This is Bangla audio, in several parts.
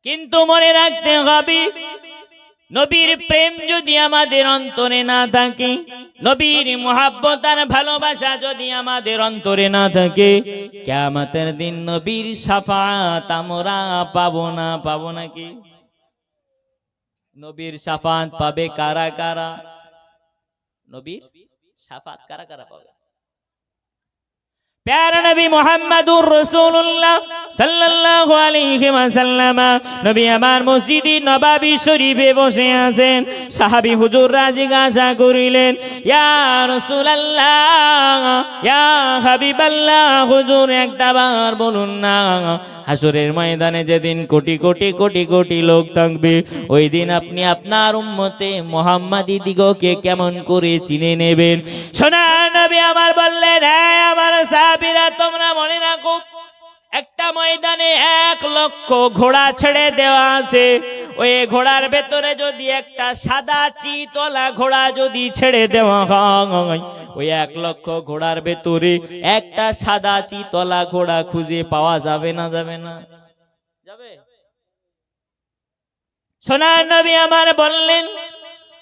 কিন্তু মনে রাখতে হবে, নবীর প্রেম যদি আমাদের অন্তরে না থাকে, নবীর মুহাব্বত আর ভালোবাসা যদি আমাদের অন্তরে না থাকে, কিয়ামতের দিন নবীর শাফাত আমরা পাবো না কি? নবীর শাফাত পাবে কারা কারা? নবীর শাফাত কারা কারা পাবে? প্যারা নবী মুহাম্মদুর রাসূলুল্লাহ সাল্লাল্লাহু আলাইহি ওয়াসাল্লাম নবী আমার মসজিদে নববী শরীফে বসে আছেন। সাহাবী হুজুররা জিজ্ঞাসা করিলেন, ইয়া রাসূলুল্লাহ, ইয়া হাবিবাল্লাহ, হুজুর একবার বলুন না, হাসরের ময়দানে যেদিন কোটি কোটি কোটি কোটি লোক থাকবে, ওই দিন আপনি আপনার উম্মতে মুহাম্মাদি দিগকে কেমন করে চিনে নেবেন? সোনার নবী আমার বললেন, হ্যাঁ আমার সাহাবীরা, তোমরা মনে রাখো, একটা ময়দানে 1 লক্ষ ঘোড়া ছেড়ে দেওয়া আছে। ওই ঘোড়ার ভেতরে যদি একটা সাদা চিতলা ঘোড়া যদি ছেড়ে দেওয়া হয়, ওই 1 লক্ষ ঘোড়ার ভেতরে একটা সাদা চিতলা ঘোড়া খুঁজে পাওয়া যাবে না? যাবে না? যাবে? সোনার নবী আমার বললেন,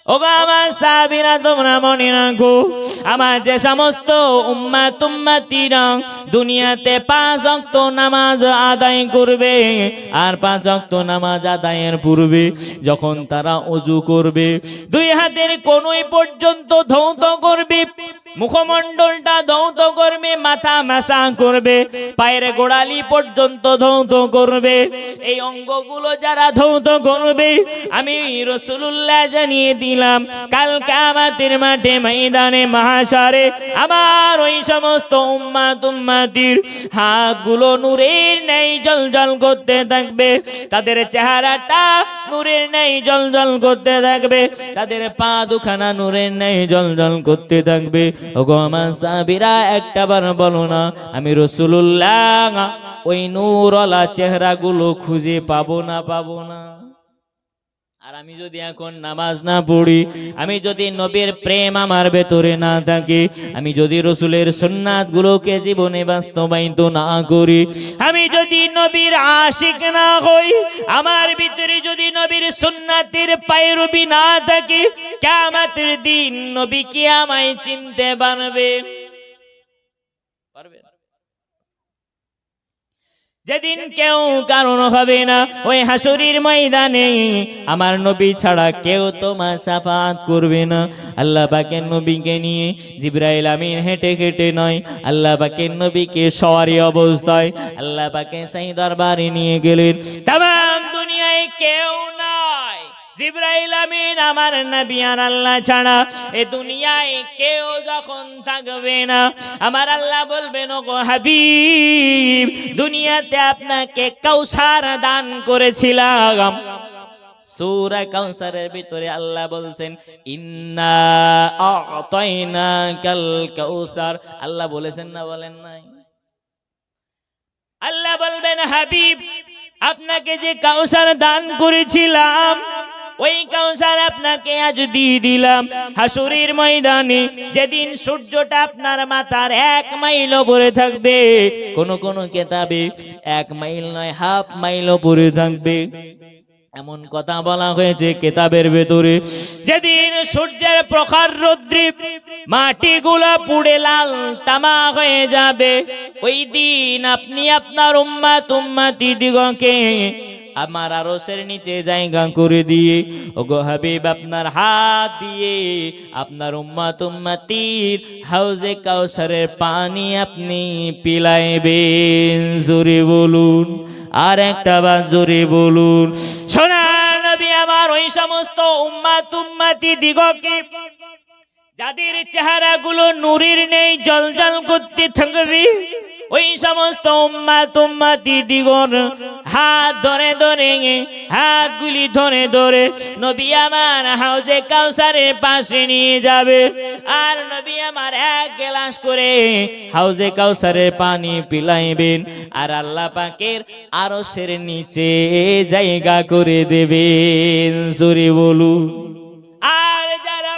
ওগো আমার সাহাবীরা, তোমরা মনে রাখো, আমার যে সমস্ত উম্মতিরা দুনিয়াতে 5 ওয়াক্ত নামাজ আদায় করবে, আর 5 ওয়াক্ত নামাজ আদায়ের পূর্বে যখন তারা ওযু করবে, 2 হাতের কোণই পর্যন্ত ধৌত করবে, মুখমণ্ডলটা ধৌত করবে, মাথা মাসা করবে, পায়ের গোড়ালি পর্যন্ত ধৌত করবে। এই অঙ্গগুলো যারা ধৌত করবে, আমি রাসূলুল্লাহ জানিয়ে দিলাম, কাল কিয়ামতের মাঠে ময়দানে মাহশারে আমার ওই সমস্ত উম্মতির হাতগুলো নূরের ন্যায় জ্বলজ্বল করতে থাকবে, তাদের চেহারাটা নূরের ন্যায় জ্বলজ্বল করতে থাকবে, তাদের পা দুখানা নূরের ন্যায় জ্বলজ্বল করতে থাকবে। ওগো আমার সাহাবীরা, একটাবার বলো না, আমি রাসূলুল্লাহ ওই নূরওয়ালা চেহারাগুলো খুঁজে পাবো না? আর আমি যদি এখন নামাজ না পড়ি, আমি যদি নবীর প্রেম আমার ভেতরে না থাকে, আমি যদি রাসূলের সুন্নাত গুলোকে জীবনে বাস্তবায়িত না করি, আমি যদি নবীর আশিক না হই, আমার ভিতরে যদি নবীর সুন্নাতের পায়রবি না থাকে, কিয়ামতের দিন নবী কি আমায় চিনতে পারবে? যেদিন কেউ কারণ হবে না, ওই হাসরের ময়দানে আমার নবী ছাড়া কেউ তোমার শাফাত করবে না। আল্লাহ পাকের নবীকে নিয়ে জিবরাইল আমিন হেঁটে হেঁটে নয়, আল্লাহ পাকের নবীকে সওয়ারি অবস্থায় আল্লাহ পাকের সেই দরবারে নিয়ে গেলেন। তামাম দুনিয়ায় কেউ নাই, জিবরাইল আমিন আমার নবী আর আল্লাহ ছাড়া এ দুনিয়ায় কেউ যখন থাকবে না, আমার আল্লাহ বলবেন, ওগো হাবিব, দুনিয়াতে আপনাকে কাউসার দান করেছিলাম। সূরা কাউসারের ভিতরে আল্লাহ বলছেন, ইন্না আ'তাইনাকাল কাউসার। আল্লাহ বলেছেন না বলেন নাই? আল্লাহ বলবেন, হাবিব, আপনাকে যে কাউসার দান করেছিলাম, ওই কাউসার আপনাকে আজ দিয়ে দিলাম। হাসরের ময়দানে যেদিন সূর্যটা আপনার মাথার 1 মাইল উপরে থাকবে, কোন কোন কিতাবে 1 মাইল নয়, হাফ মাইল উপরে থাকবে, এমন কথা বলা হয়েছে কিতাবের ভেতরে। যেদিন সূর্যের প্রখর রৌদ্রে মাটিগুলা পুড়ে লাল তামা হয়ে যাবে, ওই দিন আপনি আপনার উম্মতি দিগকে আমার আরশের নিচে জায়গা করে দিয়ে, ওগো হাবিব, আপনার হাত দিয়ে আপনার উম্মতির হাউজে কাউসারের পানি আপনি পিলাইবেন। জোরে বলুন, আর একটা বার জোরে বলুন। সোনার নবী আমার ওই সমস্ত উম্মতি দিগকে, যাদের চেহারাগুলো নূরের নেই জ্বলজ্বল করতে থাকবে, ওই সমস্ত উম্মতি দিগর হাত ধরে ধরে, হাতগুলি ধরে ধরে নবী আমার হাউজে কাউসারের পাশে নিয়ে যাবে, আর নবী আমার 1 গ্লাস করে হাউজে কাউসারের পানি পিলাইবেন, আর আল্লাহ পাকের আরশের নিচে জায়গা করে দেবেন। জোরে বলুন। আর যারা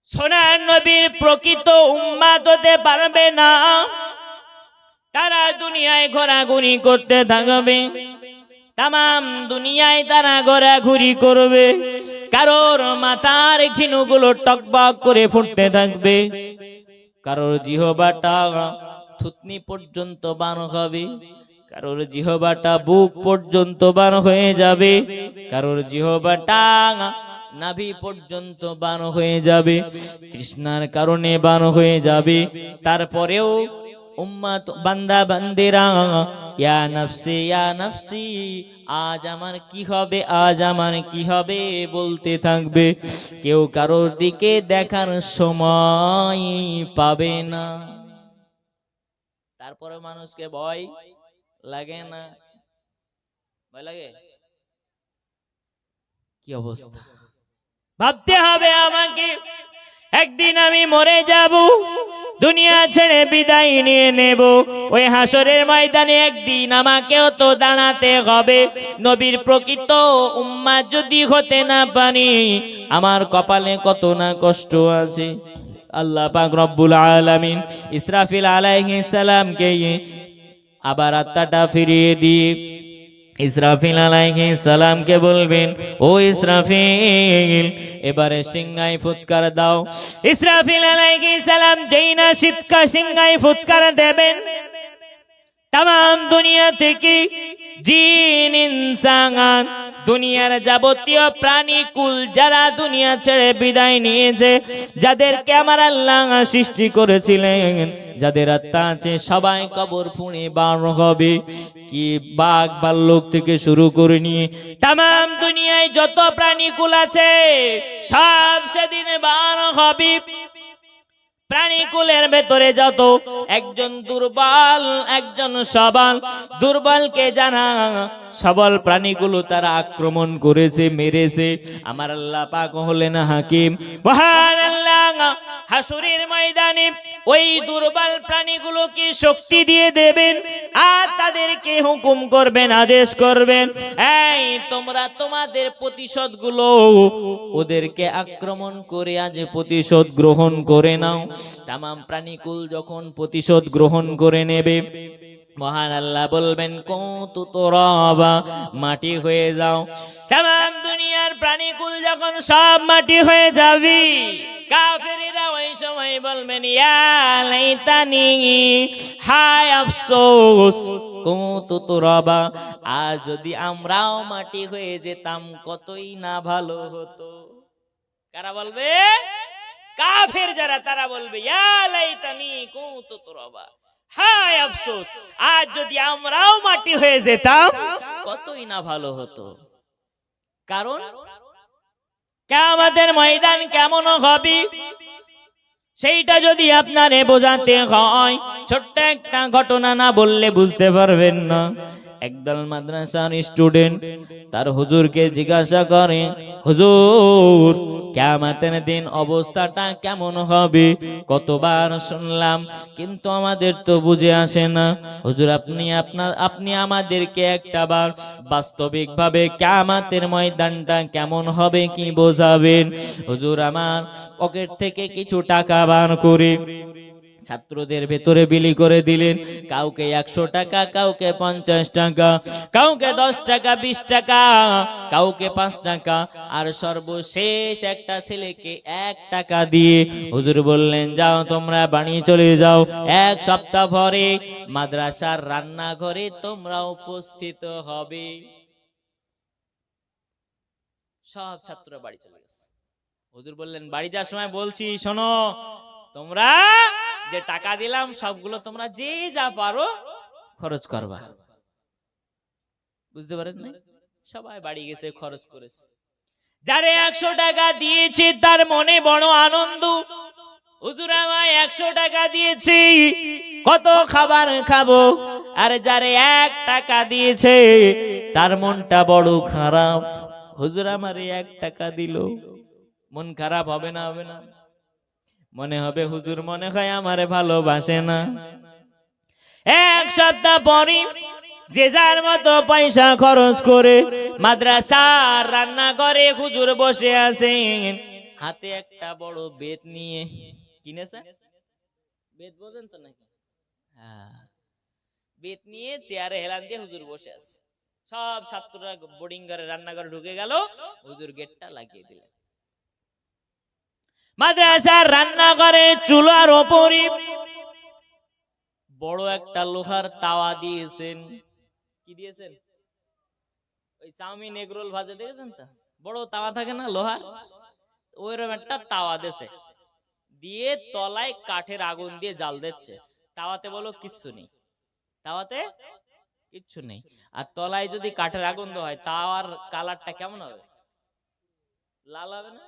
সোনার নবীর প্রকৃত উম্মত হতে পারবে না, তারা দুনিয়ায় ঘোরাঘুরি করতে থাকবে, তামাম দুনিয়ায় তারা ঘোরাঘুরি করবে, কারোর মাথার খিনুগুলো টকবক করে ফুটতে থাকবে, কারোর জিহবাটা থুতনি পর্যন্ত বান হবে, কারোর জিহবাটা বুক পর্যন্ত বান হয়ে যাবে, কারোর জিহবাটা নাভি পর্যন্ত বান হয়ে যাবে, তৃষ্ণার কারণে বান হয়ে যাবে। তারপরেও উম্মত বান্দা বান্দেরা ইয়া নফসি ইয়া নফসি, আজ আমার কি হবে, আজ আমার কি হবে বলতে থাকবে। কেউ কারোর দিকে দেখার সময় পাবে না। তারপরে মানুষকে ভয় লাগে না? ভয় লাগে? কি অবস্থা! ভাবতে হবে আমাকে, একদিন আমি মরে যাব, দুনিয়া ছেড়ে বিদায় নিয়ে নেব। ওই হাসরের ময়দানে একদিন আমাকেও তো দাঁড়াতে হবে। নবীর প্রকৃত উম্মাত যদি হতে না পারি, আমার কপালে কত না কষ্ট আছে। আল্লাহ পাক রব্বুল আলামিন ইসরাফিল আলাইহিস সালামকে আবার আত্মাটা ফিরিয়ে দিয়ে ইসরাফিল আলাইহিস সালামকে বলবেন, ও ইসরাফিল, এবারে সিংহায় ফুৎকার দাও। ইসরাফিল আলাইহিস সালাম যেই না সিংহায় ফুৎকার দেবেন, তাম দুনিয়া থেকে জিন ইনসান, দুনিয়ার যাবতীয় প্রাণী কুল যারা দুনিয়া ছেড়ে বিদায় নিয়েছে, যাদেরকে আমার আল্লাহ সৃষ্টি করেছিলেন, যাদের আত্মা আছে, সবাই কবর ফুঁড়ে বার হবে। কি বাঘ ভাল্লুক থেকে শুরু করে নিয়ে তাম দুনিয়ায় যত প্রাণী কুল আছে সব সেদিন বার হবে। প্রাণীকুলের ভেতরে যত একজন দুর্বল, একজন সবল, দুর্বলকে জানা সবল প্রাণীগুলো তারা আক্রমণ করেছে, মেরেছে। আমার আল্লাহ পাক হলেন হাকিম, মহান আল্লাহ হাসরের ময়দানে ওই দুর্বল প্রাণীগুলোকে শক্তি দিয়ে দেবেন আর তাদেরকে হুকুম করবেন, আদেশ করবেন, এই তোমরা তোমাদের প্রতিশোধগুলো ওদেরকে আক্রমণ করে আজ প্রতিশোধ গ্রহণ করে নাও। তামাম প্রাণীকুল যখন প্রতিশোধ গ্রহণ করে নেবে, মহান আল্লাহ বলবেন, কুনতু তুরাবা, মাটি হয়ে যাও। তামাম দুনিয়ার প্রাণীকুল যখন সব মাটি হয়ে যাবে, কাফেরেরা ওই সময় বলবেন, ইয়া লাইতানি, হায় আফসোস, কুনতু তুরাবা, আজ যদি আমরাও মাটি হয়ে যেতাম কতই না ভালো হতো। কারা বলবে? কাফের যারা, তারা বলবে, ইয়া লাইতানি কুনতু তুরাবা, হায় আফসোস, আজ যদি আমরাও মাটি হয়ে যেতাম কতই না ভালো হতো। কারণ কিয়ামতের ময়দান কেমন হবে সেইটা যদি আপনারে বোঝাতে হয়, ছোট্ট একটা ঘটনা না বললে বুঝতে পারবেন না। একদল মাদ্রাসার স্টুডেন্ট তার হুজুরকে জিজ্ঞাসা করে, হুজুর, কিয়ামতের দিন অবস্থাটা কেমন হবে? কতবার শুনলাম কিন্তু আমাদের তো বুঝে আসে না। হুজুর, আপনি আমাদেরকে একটাবার বাস্তবিকভাবে কিয়ামতের ময়দানটা কেমন হবে কি বোঝাবেন। হুজুর আমার পকেট থেকে কিছু টাকা বার করে ছাত্রদের ভেতরে বিলি করে দিলেন। কাউকে 100 টাকা, কাউকে 50 টাকা, কাউকে 10 টাকা, 20 টাকা, কাউকে 5 টাকা, আর সর্বশেষ একটা ছেলেকে 1 টাকা দিয়ে হুজুর বললেন, যাও তোমরা বাড়ি চলে যাও, 1 সপ্তাহ পরে মাদ্রাসার রান্নাঘরে তোমরা উপস্থিত হবে। সব ছাত্র বাড়ি চলে গেছে। হুজুর বললেন, বাড়ি যাওয়ার সময় বলছি, শোনো, তোমরা যে টাকা দিলাম সবগুলো তোমরা যে যা পারো খরচ করবা। বুঝতে পারেন না? সবাই বাড়ি গেছে, খরচ করেছে। যারে 100 টাকা দিয়েছে তার মনে বড় আনন্দ, হুজুর আমায় 100 টাকা দিয়েছি, কত খাবার খাবো। আর যারে 1 টাকা দিয়েছে তার মনটা বড় খারাপ, হুজুর আমারে 1 টাকা দিল। মন খারাপ হবে না? হবে না? মনে হবে হুজুর মনে হয় আমারে ভালোবাসে না। 1 সপ্তাহ পরে যে যার মতো পয়সা খরচ করে মাদ্রাসার রান্নাঘরে হুজুর বসে আছেন, হাতে একটা বড় বেত নিয়ে। কিনেছে বেত, বোঝেন তো নাকি? হ্যাঁ, বেত নিয়ে চেয়ারে হেলান দিয়ে হুজুর বসে আছে। সব ছাত্ররা বোর্ডিং ঘরে রান্নাঘরে ঢুকে গেল, হুজুর গেটটা লাগিয়ে দিলেন। মাদ্রাসার রান্নাঘরে চুলার ওপরে বড় একটা লোহার তাওয়া দিয়েছেন। কি দিয়েছেন? ওই চাউমিন এগরোল ভাজে দেখেছেন তো, বড় তাওয়া থাকে না লোহার, ওইরকম একটা তাওয়া দিয়েছে, দিয়ে তলায় কাঠের আগুন দিয়ে জাল দিচ্ছে। তাওয়াতে বলো কিচ্ছু নেই, তাওয়াতে কিচ্ছু নেই। আর তলায় যদি কাঠের আগুন দেওয়া হয়, তাওয়ার কালারটা কেমন হবে? লাল হবে না?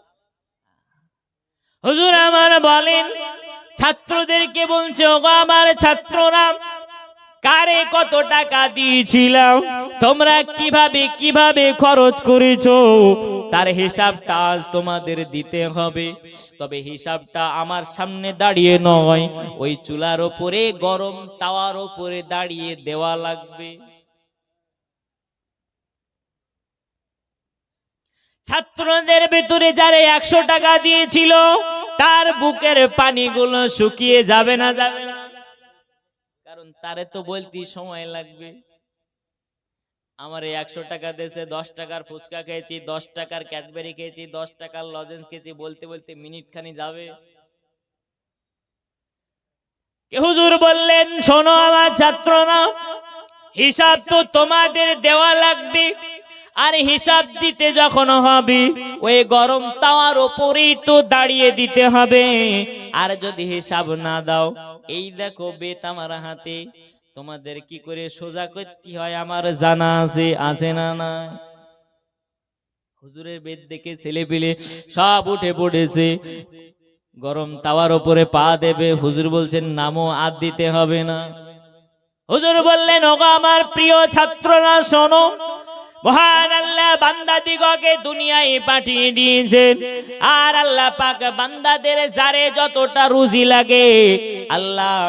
হুজুর আমার বলেন, ছাত্রদেরকে বলছে, ওগো আমার ছাত্ররা, কারে কত টাকা দিয়েছিলাম, তোমরা কিভাবে কিভাবে খরচ করেছো, তার হিসাবটা আজ তোমাদের দিতে হবে। তবে হিসাবটা আমার সামনে দাঁড়িয়ে নয়, ওই চুলার ওপরে গরম তাওয়ার ওপরে দাঁড়িয়ে দেওয়া লাগবে। ছাত্রদের ভিতরে যারা 100 টাকা দিয়েছিল, তার বুকের পানিগুলো শুকিয়ে যাবে না? যাবে না? কারণ তারে তো বলতে সময় লাগবে। আমার 100 টাকা দিয়েছে, 10 টাকার ফুচকা খেয়েছি, 10 টাকার ক্যাডবেরি খেয়েছি, 10 টাকার লজেন্স খেয়েছি, বলতে বলতে মিনিট খানি যাবে। হুজুর বললেন, শোনো আমার ছাত্ররা, হিসাব তো তোমাদের দেওয়া লাগবে, আর হিসাব দিতে যখন হবে ওই গরম তাওয়ার উপরেই তো দাঁড়িয়ে দিতে হবে। আর যদি হিসাব না দাও, এই দেখো বেত আমার হাতে, তোমাদের কি করে সোজা করতে হয় আমার জানা আছে, আছে না? না। হুজুরের বেত দেখে ছেলে পেলে সব উঠে পড়েছে, গরম তাওয়ার উপরে পা দেবে। হুজুর বলছেন, নামো, আর দিতে হবে না। হুজুর বললেন, ওগো আমার প্রিয় ছাত্ররা শোনো, মহান আল্লাহ বান্দাদিগকে দুনিয়ায় পাঠিয়ে দিয়েছেন, আর আল্লাহ পাক বান্দাদের যারে যতটা রুজি লাগে, আল্লাহ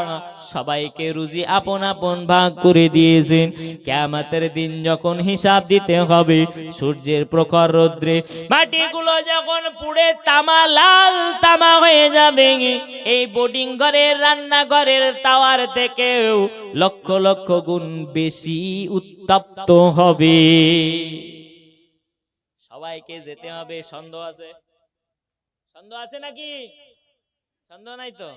সবাইকে রুজি আপন আপন ভাগ করে দিয়েছেন। কিয়ামতের দিন যখন হিসাব দিতে হবে, সূর্যের প্রখর রৌদ্রে মাটিগুলো যখন পুড়ে তামা, লাল তামা হয়ে যাবে, এই বোর্ডিং ঘরের রান্নাঘরের তাওয়ার থেকেও লক্ষ লক্ষ গুণ বেশি উত্তপ্ত হবে। সবাইকে যেতে হবে। সন্দেহ আছে? সন্দেহ আছে নাকি? সন্দেহ নাই তো?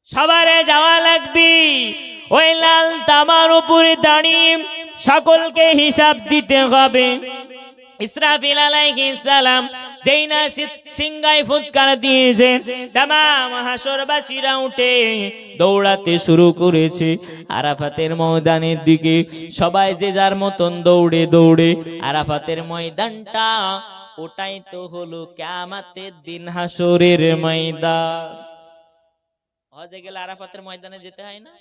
সবারে যাওয়া লাগবে। ওই লাল তামার উপরে দাঁড়িয়ে সকলকে হিসাব দিতে হবে। ইসরাফিল আলাইহিস সালাম যেই না সিংহায় ফুৎকার দিয়েছেন, তামাম হাসরবাসীরা উঠে দৌড়াতে শুরু করেছে আরাফাতের ময়দানের দিকে। সবাই যে যার মতন দৌড়ে দৌড়ে আরাফাতের ময়দানটা, ওটাই তো হলো কিয়ামতের দিন হাসরের ময়দান। হজে গেলে আরাফাতের ময়দানে যেতে হয় না?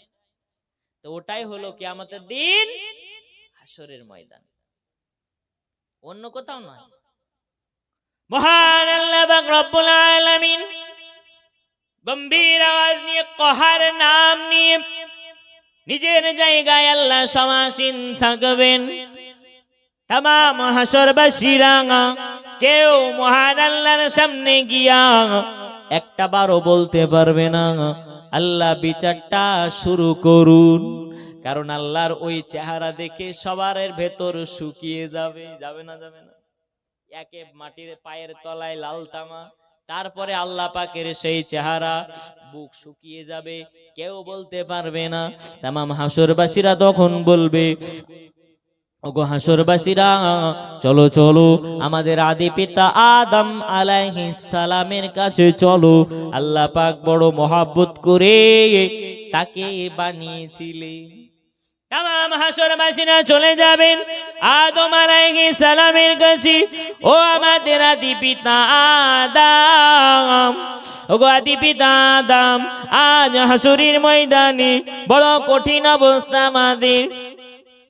তো ওটাই হলো কিয়ামতের দিন হাসরের ময়দান, অন্য কোথাও নয়। মহান আল্লাহ পাক রব্বুল আলামিন গম্ভীর আওয়াজ নিয়ে, কহার নাম নিয়ে নিজের জায়গায় আল্লাহ সমাসীন থাকবেন। তামাম হাসরবাসীরা কেউ মহান আল্লাহর সামনে গিয়া একটা বারও বলতে পারবে না, আল্লাহ বিচারটা শুরু করুন। কারণ আল্লাহর ওই চেহারা দেখে সবার ভেতর শুকিয়ে যাবে। যাবে না? যাবে না? একে মাটির পায়ের তলায় লাল তামা, তারপরে আল্লাহ পাকের সেই চেহারা, বুক শুকিয়ে যাবে, কেউ বলতে পারবে না। তামাম হাসরবাসীরা তখন বলবে, ওগো হাসরবাসীরা, চলো চলো আমাদের আদি পিতা আদম আলাইহিস সালামের কাছে চলো। আল্লাহ পাক বড় মহব্বত করে তাকে বানিয়েছিলেন। তামাম হাসরবাসীরা চলে যাবেন আদম আলাইহিস সালামের কাছে। ও আমাদের আদি পিতা আদম, ওগো আদি পিতা আদম, আজ হাসরের ময়দানে বড় কঠিন অবস্থা আমাদের।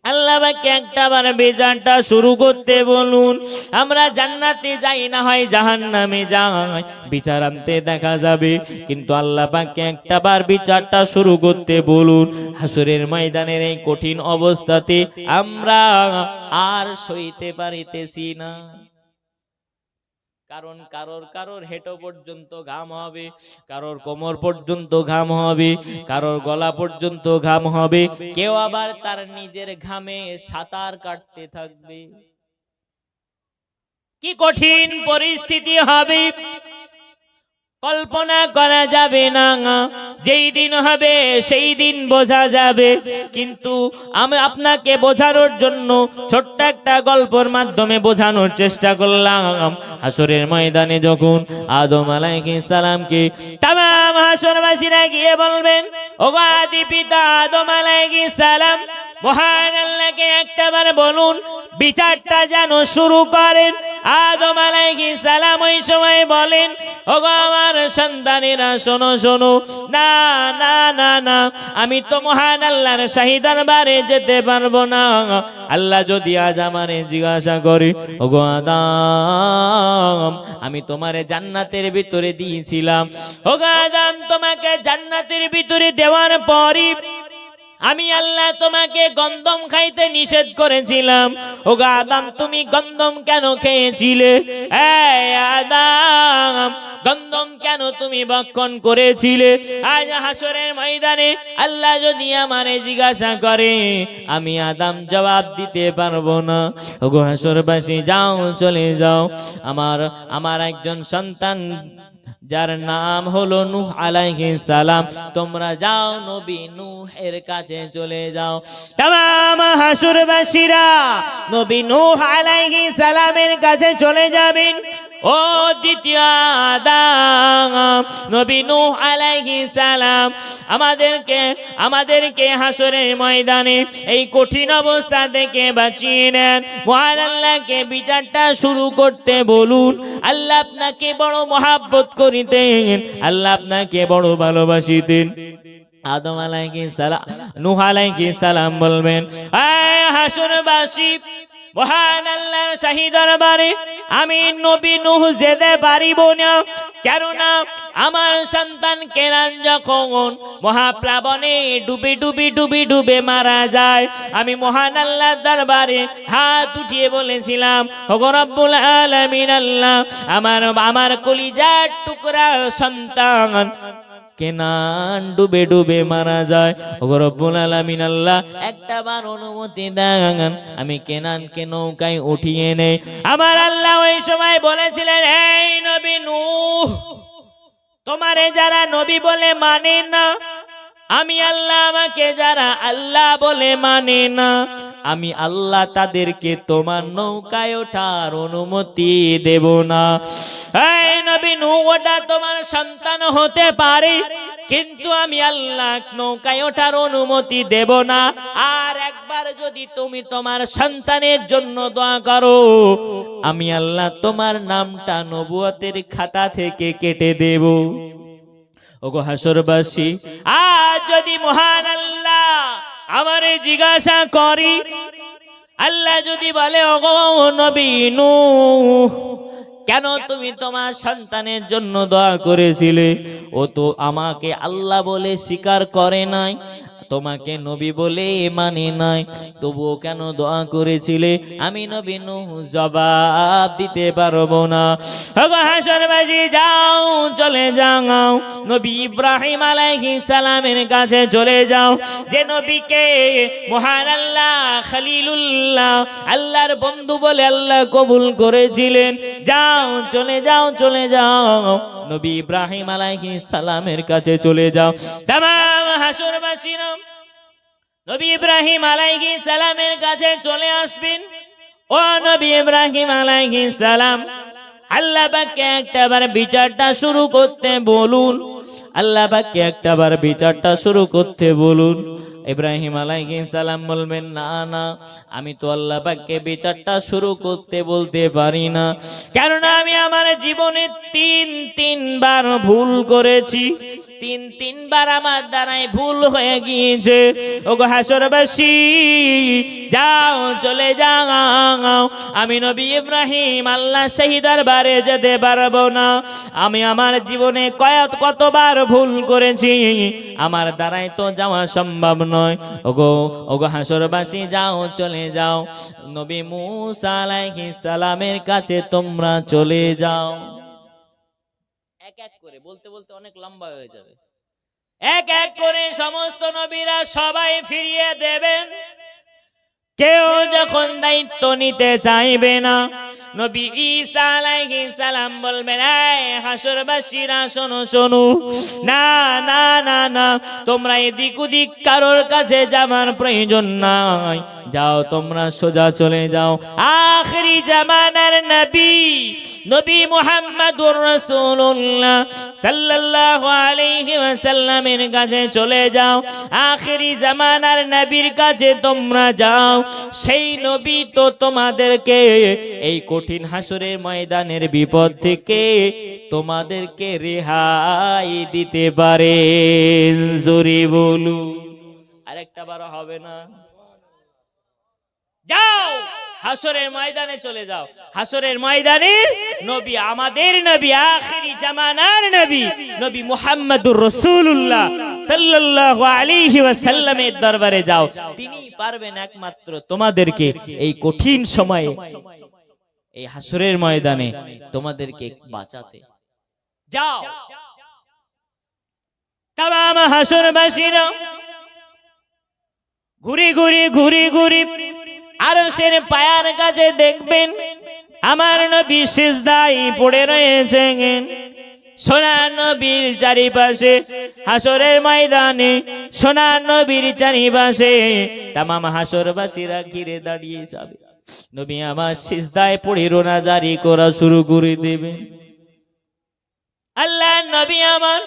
আল্লাহ পাক একটাবার বিচারটা শুরু করতে বলুন। আমরা জান্নাতে যাই না হয় জাহান্নামে যাই, বিচার আনতে দেখা যাবে, কিন্তু আল্লাহ পাক একটাবার বিচারটা শুরু করতে বলুন। হাসরের ময়দানের এই কঠিন অবস্থাতে আমরা আর সইতে পারিতেছি না। কারণ কারোর হেঁটো পর্যন্ত ঘাম হবে, কারোর কোমর পর্যন্ত ঘাম হবে, কারোর গলা পর্যন্ত ঘাম হবে, কেউ আবার তার নিজের ঘামে সাঁতার কাটতে থাকবে। কি কঠিন পরিস্থিতি হবে কল্পনা করা যাবে না। যেই দিন হবে সেই দিন বোঝা যাবে। কিন্তু আমি আপনাকে বোঝানোর জন্য ছোট্ট একটা গল্পের মাধ্যমে বোঝানোর চেষ্টা করলাম। হাসরের ময়দানে যখন আদম আলাইহিস সালামকে তামাম হাসরবাসীরা গিয়ে বলবেন, ওগো আদি পিতা আদম আলাইহিস সালাম, মহান আল্লাহকে একটাবার বলুন বিচারটা যেন শুরু করেন। আদম আলাইহিস সালাম ওই সময় বলেন, ওগো আমার সন্তানেরা শোনো শোনো, না না না না, আমি তো মহান আল্লাহর শাহী দরবারে যেতে পারবো না। আল্লাহ যদি আজ আমারে জিজ্ঞাসা করে, ওগো আদম, আমি তোমারে জান্নাতের ভিতরে দিয়েছিলাম, ওগো আদম তোমাকে জান্নাতের ভিতরে দেওয়ার পরই আমি আল্লাহ তোমাকে গন্ধম খাইতে নিষেধ করেছিলাম, ওগো আদম তুমি গন্ধম কেন খেয়েছিলে? এই আদম, গন্ধম কেন তুমি ভক্ষণ করেছিলে? আজ হাসরের ময়দানে আল্লাহ যদি আমারে জিজ্ঞাসা করে, আমি আদম জবাব দিতে পারবো না। ওগো হাসরবাসী যাও, চলে যাও, আমার একজন সন্তান যার নাম হলো নূহ আলাইহিস সালাম, তোমরা যাও নবী নূহের কাছে চলে যাও। তামাম হাসরবাসীরা নবী নূহ আলাইহিস সালামের কাছে চলে যাবেন। ও দ্বিতীয় আদম, নবী নূহ আলাইহিস সালাম আমাদেরকে হাসরের ময়দানে এই কঠিন অবস্থা থেকে বাঁচিয়ে নেন। মহান আল্লাহকে বিচারটা শুরু করতে বলুন। আল্লাহ আপনাকে বড় মহাব্বত করিতেন, আল্লাহ আপনাকে বড় ভালোবাসিতেন। আদম আলাইহিস সালাম, নূহ আলাইহিস সালাম বলবেন, আয় হাসরবাসী, মহান আল্লাহর শাহী দরবারে আমি নবী নূহ যেতে পারিব না। কেননা আমার সন্তান কেনান যখন মহাপ্লাবনে ডুবে মারা যায়, আমি মহান আল্লাহর দরবারে হাত উঠিয়ে বলেছিলাম, ওগো রব্বুল আলামিন আল্লাহ, আমার কলিজার টুকরা সন্তান কেনান ডুবে মারা যায়, ওগো রব্বুল আলামিন আল্লাহ একটাবার অনুমতি দেন, আমি কেনানকে নৌকায় উঠিয়ে নেই। আমার আল্লাহ ওই সময় বলেছিলেন, এই নবী নূহ, তোমারে যারা নবী বলে মানে না, আমি আল্লাহ, আমাকে যারা আল্লাহ বলে মানে না, আমি আল্লাহ তাদেরকে তোমার নৌকায় ওঠার অনুমতি দেব না। এই নবী নূহ, ওটা তোমার সন্তান হতে পারে, কিন্তু আমি আল্লাহ নৌকায় ওঠার অনুমতি দেব না। আর একবার যদি তুমি তোমার সন্তানের জন্য দোয়া করো, আমি আল্লাহ তোমার নামটা নবুয়তের খাতা থেকে কেটে দেব। ওগো হাসরবাসী, আজ যদি মহান আল্লাহ আমারে জিজ্ঞাসা করি, আল্লাহ যদি বলে, ওগো নবী নূহ, কেন তুমি তোমার সন্তানের জন্য দোয়া করেছিলে? ও তো আমাকে আল্লাহ বলে স্বীকার করে নাই, তোমাকে নবী বলে মানে নাই, তবুও কেন দোয়া করেছিলে? আমি নবী নূহ জবাব দিতে পারবো না। ওগো হাসরবাসী যাও, চলে যাও নবী ইব্রাহিম আলাইহিস সালামের কাছে চলে যাও, যে নবীকে মহান আল্লাহ খলিলুল্লাহ, আল্লাহর বন্ধু বলে আল্লাহ কবুল করেছিলেন। যাও, চলে যাও নবী ইব্রাহিম আলাইহিস সালামের কাছে চলে যাও। তামাম হাসরবাসীরা নবী ইব্রাহিম আলাইহিস সালামের কাছে চলে আসবেন। ও নবী ইব্রাহিম আলাইহিস সালাম, আল্লাহ পাককে একটাবার বিচারটা শুরু করতে বলুন, আল্লাহ পাককে একটাবার বিচারটা শুরু করতে বলুন। ইব্রাহিম আলাইহিস সালাম বলবেন, না না, আমি তো আল্লাহ পাককে বিচারটা শুরু করতে বলতে পারি না, কেননা আমি আমার জীবনে তিনবার ভুল করেছি। তিনবার আমার দ্বারাই ভুল হয়ে গিয়েছে। ওগো হাসরবাসী, যাও চলে যাও। আমি নবী ইব্রাহিম আল্লাহ সেই দরবারে যেতে পারবো না। আমি আমার জীবনে কতবার ভুল করেছি, আমার দ্বারাই তো যাওয়া সম্ভব নয়। ওগো হাসরবাসী, যাও চলে যাও। নবী মূসা আলাইহিস সালামের কাছে তোমরা চলে যাও। এক এক করে বলতে বলতে অনেক লম্বা হয়ে যাবে। এক এক করে সমস্ত নবীরা সবাই ফিরিয়ে দেবেন। কেউ যখন দায়িত্ব নিতে চাইবে না, নবী ঈসা আলাইহিস সালাম বলবেন, এই হাসরবাসীরা শোনো শোনো, না না না না, তোমরা এদিক ওদিক কারোর কাছে যাবার প্রয়োজন নাই, যাও তোমরা সোজা চলে যাও আখিরি জামানার নবী মুহাম্মদুর রাসূলুল্লাহ সাল্লাল্লাহু আলাইহি ওয়াসাল্লামের কাছে চলে যাও। আখিরি জামানার নবীর কাছে তোমরা যাও। সেই নবী তো তোমাদেরকে এই কঠিন হাসরের ময়দানের বিপদ থেকে তোমাদেরকে রেহাই দিতে পারে। জোরে বলু, আরেকটা বার হবে না। যাও হাসরের ময়দানে চলে যাও। হাসরের ময়দানের নবী, আমাদের নবী, আখিরি জামানার নবী মুহাম্মদুর রাসূলুল্লাহ সাল্লাল্লাহু আলাইহি ওয়াসাল্লামের দরবারে যাও। তিনি পারবেন একমাত্র তোমাদেরকে এই কঠিন সময়ে, এই হাসরের ময়দানে তোমাদেরকে বাঁচাতে। যাও। তামাম হাসরবাসীরা ঘুরে ঘুরে আরশের পায়ার কাছে দেখবেন আমার নবী সিজদায় পড়ে রয়েছেন। সোনার নবীর চারিপাশে, হাসরের ময়দানে সোনার নবীর চারিপাশে তামাম হাসরবাসীরা ঘিরে দাঁড়িয়ে যাবে। নবী আমার সিজদায় পড়ে রোনাজারি করা শুরু করে দেবে। আল্লাহ নবী আমার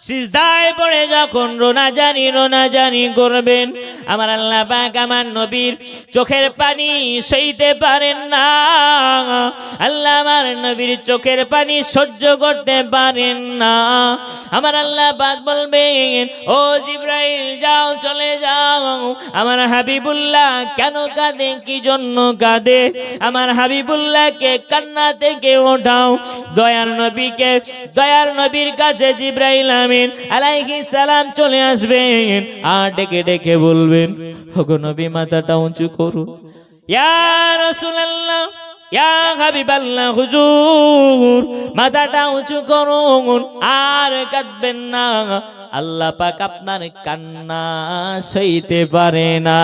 সিজদায় পড়ে যখন রোনাজারি করবেন, আমার আল্লাহ পাক আমার নবীর চোখের পানি সইতে পারেন না। আল্লাহ আমার নবীর চোখের পানি সহ্য করতে পারেন না। আমার আল্লাহ পাক বলবেন, ও জিবরাইল যাও চলে যাও। আমার হাবিবুল্লাহ কেন কাঁদে, কি জন্য কাঁদে? আমার হাবিবুল্লাহকে কান্না থেকে ওঠাও। দয়ার নবীর কাছে জিবরাইল আলাইহিস সালাম চলে আসবেন আর ডেকে ডেকে বলবেন, ওগো নবী মাথাটা উঁচু করুন। ইয়া রাসূলুল্লাহ, ইয়া হাবিবাল্লাহ, হুজুর মাথাটা উঁচু করুন, আর কাঁদবেন না। আল্লাহ পাক আপনার কান্না সইতে পারে না।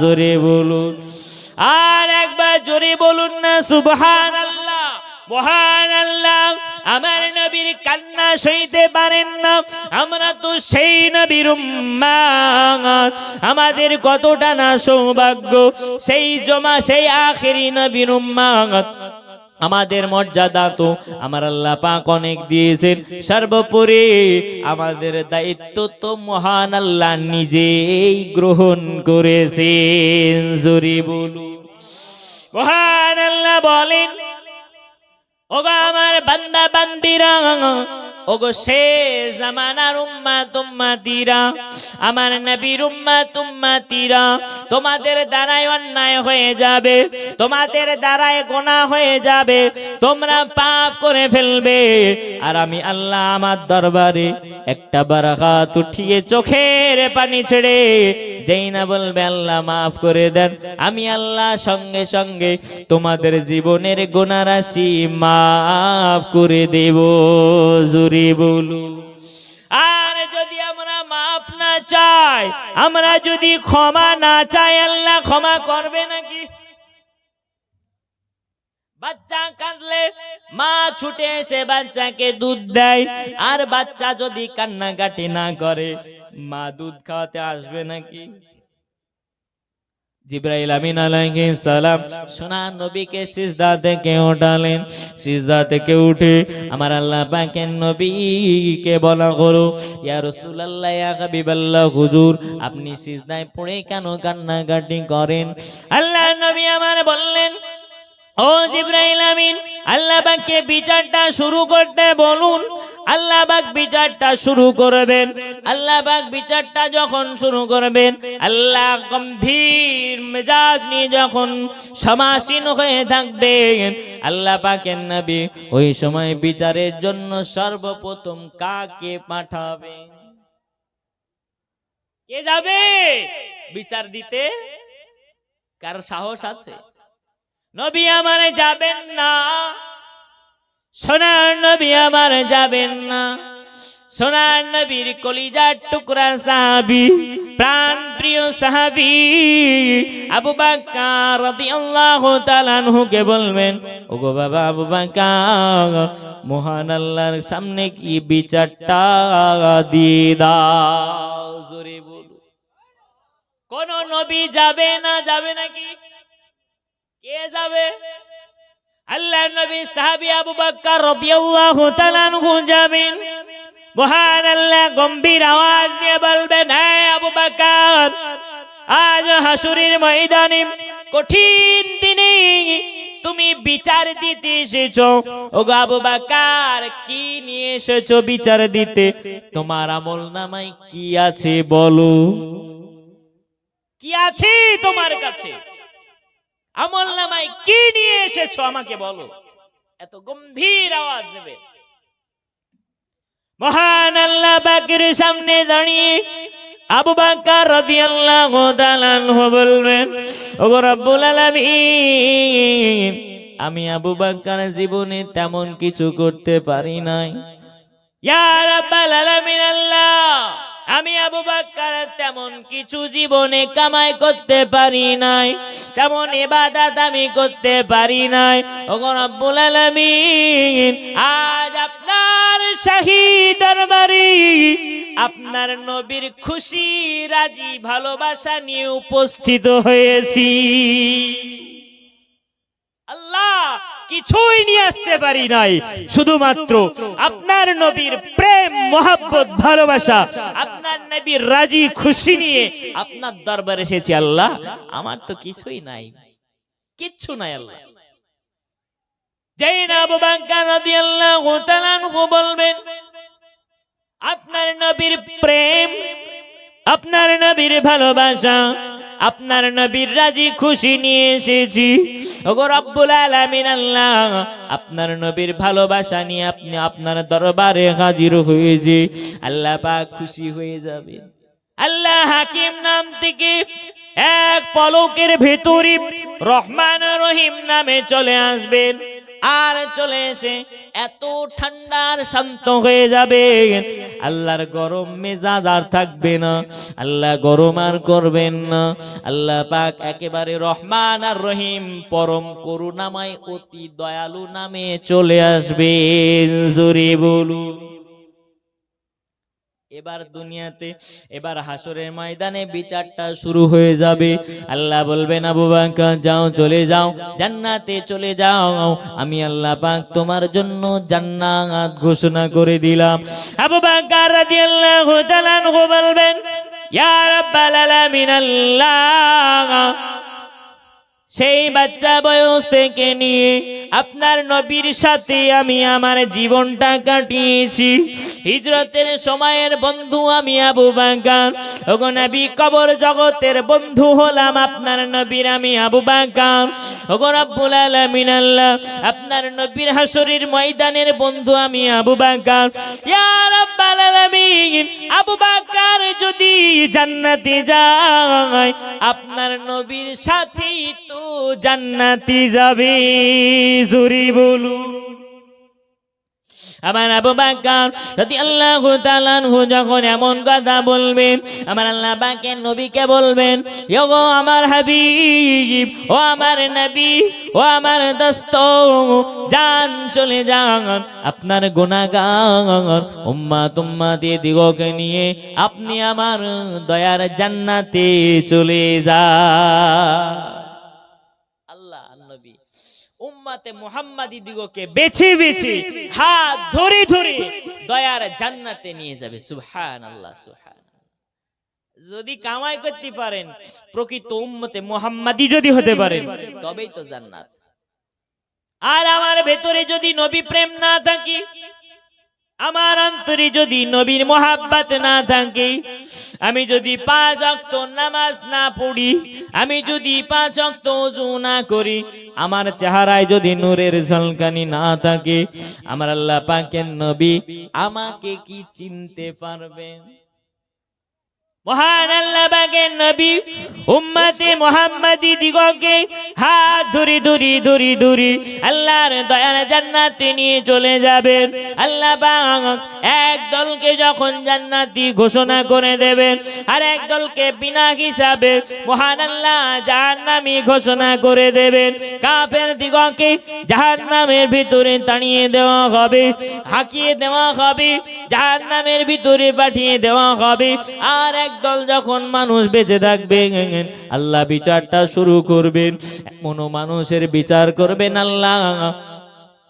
জোরে বলুন, আর একবার জোরে বলুন না সুবহানাল্লাহ। মহান আল্লাহ আমার নবীর কান্না সইতে পারেন না। আমরা তো সেই নবীর উম্মত, আমাদের কতটা না সৌভাগ্য, সেই আখিরি নবীর উম্মত। আমাদের মর্যাদা তো আমার আল্লাহ পাক অনেক দিয়েছেন। সর্বোপরি আমাদের দায়িত্ব তো মহান আল্লাহ নিজেই গ্রহণ করেছেন। জোরে বলুন, মহান আল্লাহ বলেন, ওগো আমার বান্দা বান্দিরা, ওগো শেষ জামানার উম্মত উম্মতিরা, আমার নবীর উম্মত উম্মতিরা, তোমাদের দ্বারাই অন্যায় হয়ে যাবে, তোমাদের দ্বারাই গুনাহ হয়ে যাবে, তোমরা পাপ করে ফেলবে। আর আমি আল্লাহ আমার দরবারে একটা বারাকাত উঠিয়ে চোখের পানি ছেড়ে যেই না বলবে আল্লাহ মাফ করে দেন, আমি আল্লাহ সঙ্গে সঙ্গে তোমাদের জীবনের গুনাহ রাশি মাফ করে দেব। জোরে বলু। আর যদি আমরা মাফ না চাই, আমরা যদি ক্ষমা না চাই, আল্লাহ ক্ষমা করবে নাকি? বাচ্চা কাঁদলে মা ছুটে এসে বাচ্চাকে দুধ দেয়, আর বাচ্চা যদি কান্নাকাটি না করে মা দুধ খাওয়াতে আসবে নাকি? জিবরাইল আমিন আলাইহিস সালাম সোনার নবীকে সিজদা থেকে উঠালেন। সিজদা থেকে উঠে আমার আল্লাহ পাকের নবীকে বলা হলো, ইয়া রাসূলুল্লাহ, ইয়া হাবিবাল্লাহ, হুজুর আপনি সিজদায় পড়ে কেন কান্নাকাটি করেন? আল্লাহ নবী আমার বললেন, ও জিবরাইল আমিন, আল্লাহ পাককে বিচারটা শুরু করতে বলুন। আল্লাহ পাক বিচারটা শুরু করবেন। আল্লাহ পাক বিচারটা যখন শুরু করবেন, আল্লাহ গম্ভীর মেজাজ নিয়ে যখন সমাসীন হয়ে থাকবেন, আল্লাহ পাকের নবী ওই সময় বিচারের জন্য সর্বপ্রথম কাকে পাঠাবে? কে যাবে বিচার দিতে? কার সাহস আছে? নবী আমার যাবেন না, সোনার নবী আমার যাবেন না। সোনার নবীর কলিজার টুকরা সাহাবী, প্রাণ প্রিয় সাহাবী আবু বকর রাদিয়াল্লাহু তাআলা আনহুকে বলবেন, ওগো বাবা আবু বকর, মহান আল্লাহর সামনে কি বিচারটা দিয়ে দাও। জোরে বলো। কোন নবী যাবে না? যাবে নাকি? কে যাবে? আল্লাহর নবী সাহাবী আবু বকর রাদিয়াল্লাহু তাআলা আনহু যাবেন। মহান আল্লাহ গম্ভীর আওয়াজ নিয়ে বলবেন, হে আবু বকর, আজ হাসুরের ময়দানে কঠিন দিনে তুমি বিচার দিতে এসেছো। ওগো আবু বকর, কি নিয়ে এসেছো বিচার দিতে? তোমার আমলনামায় কি আছে বলো? কি আছে তোমার কাছে? আমলনামায় কি নিয়ে এসেছো আমাকে বলো। এত গম্ভীর আওয়াজ নেবে। মহান আল্লাহ পাকের সামনে দাঁড়িয়ে আবু বকর রাদিয়াল্লাহু তাআলা আনহু বলবেন, ওগো রব্বুল আলামিন, আমি আবু বকর জীবনে তেমন কিছু করতে পারি নাই। ইয়া রাব্বাল আলামিন, আল্লাহ, আমি আবু বকর তেমন কিছু জীবনে কামাই করতে পারি নাই, তেমন ইবাদত আমি করতে পারি নাই। ওগো রব্বুল আলামিন, আজ আপনার শাহী দরবারে আপনার নবীর খুশি রাজি ভালোবাসা নিয়ে উপস্থিত হয়েছি। আল্লাহ, কিছুই নিয়ে আসতে পারি নাই, শুধুমাত্র আপনার নবীর প্রেম, মহব্বত, ভালোবাসা, আপনার নবীর রাজি খুশি নিয়ে আপনার দরবারে এসেছি। আল্লাহ, আমার তো কিছুই নাই, কিচ্ছু নাই। আল্লাহ, যেই না আবু বকর রাদিয়াল্লাহু তাআলা আনহু বলবেন, আপনার নবীর প্রেম, আপনার নবীর ভালোবাসা, আপনার নবীর রাজি খুশি নিয়ে এসেছি। ওগো রব্বুল আলামিন, আল্লাহ, আপনার নবীর ভালোবাসা নিয়ে আপনি আপনার দরবারে হাজির হয়েছি। আল্লাহ পাক খুশি হয়ে যাবে। আল্লাহ হাকিম নাম থেকে এক পলকের ভেতরে রহমান রহিম নামে চলে আসবেন। আর চলে এসে এত ঠান্ডার শান্ত হয়ে যাবে, আল্লাহর গরম মেজাজ আর থাকবে না। আল্লাহ গরম আর করবেন না। আল্লাহ পাক একেবারে রহমান আর রহিম, পরম করুণাময়, অতি দয়ালু নামে চলে আসবেন। জোরে বলুন। এবার দুনিয়াতে, এবার হাসরের ময়দানে বিচারটা শুরু হয়ে যাবে। আল্লাহ বলবেন, আবু বকর যাও, চলে যাও, জান্নাতে চলে যাও, আমি আল্লাহ পাক তোমার জন্য জান্নাত ঘোষণা করে দিলাম। আবু বকর রাদিয়াল্লাহু তাআলা আনহু বলবেন, ইয়া রাব্বাল আলামিন, আল্লাহ, সেই বাচ্চা বয়স থেকে নিয়ে আপনার নবীর সাথে আমি আমার জীবনটা কাটিয়েছি। হিজরতের সময়ের বন্ধু আমি আবু বকর। ওগো নবী, কবর জগতের বন্ধু হলাম আপনার নবীর আমি আবু বকর। ওগো রব্বুল আলামিন, আল্লাহ, আপনার নবীর হাসরের ময়দানের বন্ধু আমি আবু বকর। ইয়া রাব্বাল আলামিন, আবু বকর যদি জান্নাতে যায়, আপনার নবীর সাথেই তো জান্নাতি যাবে। জোরে বলুন। আমার আবু বকর রাদিয়াল্লাহু তাআলা আনহু যখন এমন কথা বলবেন, আমার আল্লাহ পাকের নবীকে বলবেন, ওগো আমার হাবিব, ও আমার নবী, ও আমার দোস্ত, যান, চলে যান, আপনার গুনাহগার উম্মত উম্মতি দিগকে নিয়ে আপনি আমার দয়ার জান্নাতে চলে যান। আল্লাহ নবী উম্মতে মুহাম্মাদি দিগকে বেছে বেছে হাত ধরে ধরে দয়ার জান্নাতে নিয়ে যাবে। সুবহানাল্লাহ, সুবহানাল্লাহ। যদি কামাই করতে পারেন, প্রকৃত উম্মতে মুহাম্মাদি যদি হতে পারেন, তবেই তো জান্নাত। আর আমার ভেতরে যদি নবী প্রেম না থাকে, আমার অন্তরে যদি নবীর মোহাব্বত না থাকে, আমি যদি 5 ওয়াক্ত নামাজ না পড়ি, আমি যদি 5 ওয়াক্ত ওযু না করি, আমার চেহারায় যদি নূরের ঝলকানি না থাকে, আমার আল্লাহ পাকের নবী আমাকে কি চিনতে পারবেন? মহান আল্লাহ পাকের নবী উম্মতে মুহাম্মাদি দিগকে হাত ধরি ধরি ধরি ধরি আল্লাহর দয়ার জান্নাতে নিয়ে চলে যাবেন। আল্লাহ পাক এক দলকে যখন জান্নাতি ঘোষণা করে দেবেন, আর এক দলকে বিনা হিসাবে মহান আল্লাহ জাহান্নামী ঘোষণা করে দেবেন। কাফের দিগকে জাহান্নামের ভিতরে তাড়িয়ে দেওয়া হবে, হাঁকিয়ে দেওয়া হবে, জাহান্নামের ভিতরে পাঠিয়ে দেওয়া হবে। আর একদল যখন মানুষ বেঁচে থাকবে, আল্লাহ বিচারটা শুরু করবেন। এমন মানুষের বিচার করবেন আল্লাহ,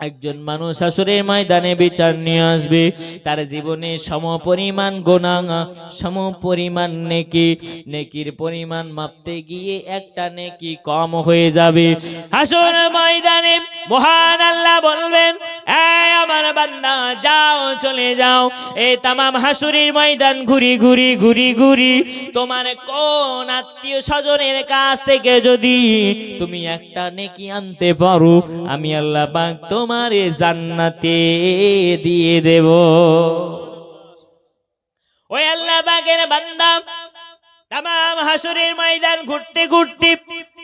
একজন মানুষ হাসরের ময়দানে বিচার নিয়ে আসবে, তার জীবনে সমপরিমাণ গুনাহ, সমপরিমাণ নেকি, নেকির পরিমাণ মাপতে গিয়ে একটা নেকি কম হয়ে যাবে। হাসরের ময়দানে মহান আল্লাহ বলবেন, এই আমার বান্দা যাও, চলে যাও। এই তামাম হাসরের ময়দান ঘুরি ঘুরি ঘুরি ঘুরি তোমার কোন আত্মীয় স্বজনের কাছ থেকে যদি তুমি একটা নেকি আনতে পারো, আমি আল্লাহ পাক তোমারে জান্নাতে দিয়ে দেব। ওই আল্লাহ পাকের বান্দা তামাম হাসরের ময়দান ঘুরতে ঘুরতে